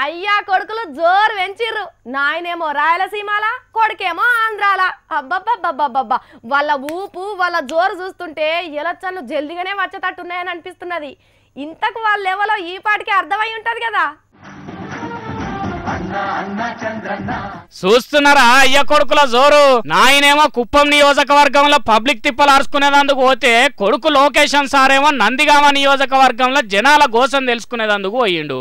అయ్యా కొడుకులు జోరు వెంచిర్రు. నాయనేమో రాయలసీమాల, కొడుకేమో ఆంధ్రాల. అబ్బబ్బబ్బబ్బబ్బా, వాళ్ళ ఊపు వాళ్ళ జోరు చూస్తుంటే ఎలక్షన్లు జల్దిగానే వచ్చేటట్టున్నాయని అనిపిస్తున్నది. ఇంతకు వాళ్ళ లెవెల్లో ఈ పాటికి అర్థమై ఉంటది కదా. చూస్తున్నారా అయ్య కొడుకుల జోరు. నాయనేమో కుప్పం నియోజకవర్గంలో పబ్లిక్ తిప్పలు అరుచుకునేందుకు పోతే కొడుకు లోకేషన్ సారేమో నందిగామ నియోజకవర్గంలో జనాల గోసం తెలుసుకునేందుకు పోయిండు.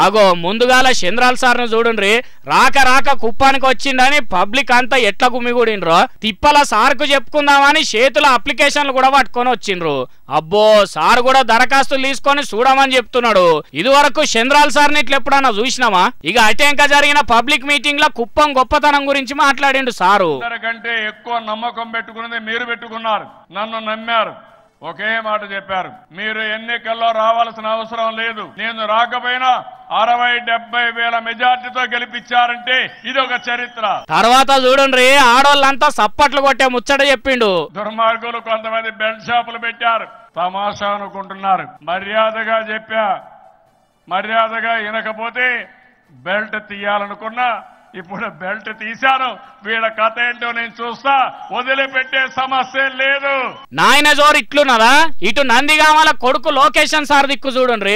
అగో ముందుగాల చంద్రాల సార్ను చూడండి, రాక రాక కుప్పానికి వచ్చిండని పబ్లిక్ అంతా ఎట్లా గుమిగూడిండ్రో. తిప్పల సార్కు చెప్పుకుందామని చేతుల అప్లికేషన్లు కూడా పట్టుకొని వచ్చిండ్రు. అబ్బో సార్ కూడా దరఖాస్తులు తీసుకొని చూడమని చెప్తున్నాడు. ఇది వరకు చంద్రాల సార్ని ఇట్లా ఎప్పుడన్నా చూసినామా? ఇక అటెంక జరిగిన పబ్లిక్ మీటింగ్ లో కుప్పం గొప్పతనం గురించి మాట్లాడిండు సారు. అందరికంటే ఎక్కువ నమ్మకం పెట్టుకున్నది మీరు పెట్టుకున్నారు, నన్ను నమ్మారు, ఒకే మాట చెప్పారు. మీరు ఎన్నికల్లో రావాల్సిన అవసరం లేదు, నేను రాకపోయినా 60-70 వేల మెజార్టీతో గెలిపించారంటే ఇది ఒక చరిత్ర. తర్వాత చూడండి ఆడోళ్ళంతా సప్పట్లు కొట్టే ముచ్చట చెప్పిండు. దుర్మార్గులు కొంతమంది బెల్ట్ షాపులు పెట్టారు, తమాషా అనుకుంటున్నారు. మర్యాదగా చెప్పా, మర్యాదగా వినకపోతే బెల్ట్ తీయాలనుకున్నా, ఇప్పుడు బెల్ట్ తీశాను. వీళ్ళ కథ ఏంటో నేను చూస్తా, వదిలిపెట్టే సమస్య లేదు. నాయన జోరు ఇట్లున్నదా? ఇటు నందిగామల కొడుకు లోకేషన్ సార్ దిక్కు చూడండి.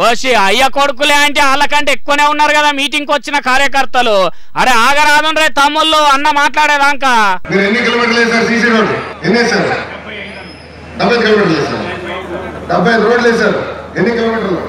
ఓసి అయ్య కొడుకులే అంటే వాళ్ళకంటే ఎక్కువనే ఉన్నారు కదా మీటింగ్ కి వచ్చిన కార్యకర్తలు. అరే ఆగరాదు రే తమ్ముళ్ళు అన్న మాట్లాడేదాకా. 70 రోడ్లు వేశారు. ఎన్ని కిలోమీటర్లు?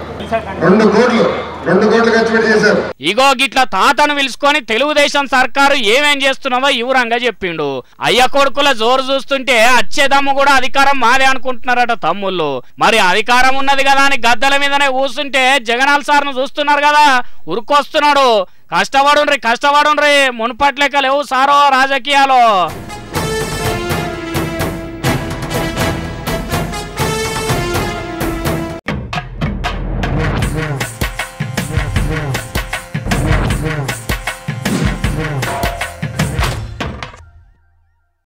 2 కోట్లు ఖర్చు పెట్టి చేశారు. ఇగో గిట్ల తాతను పిలుచుకొని తెలుగుదేశం సర్కారు ఏమేం చేస్తున్నదో వివరంగా చెప్పిండు. అయ్య కొడుకుల జోరు చూస్తుంటే అచ్చేదమ్ము కూడా అధికారం మాదే అనుకుంటున్నారట తమ్ముళ్ళు. మరి అధికారం ఉన్నది కదా అని గద్దల మీదనే కూర్చుంటే జగనాల సార్ను చూస్తున్నారు కదా, ఉరుకొస్తున్నాడు. కష్టపడుండ్రి మునుపట్లేక లేవు సారో రాజకీయాలు.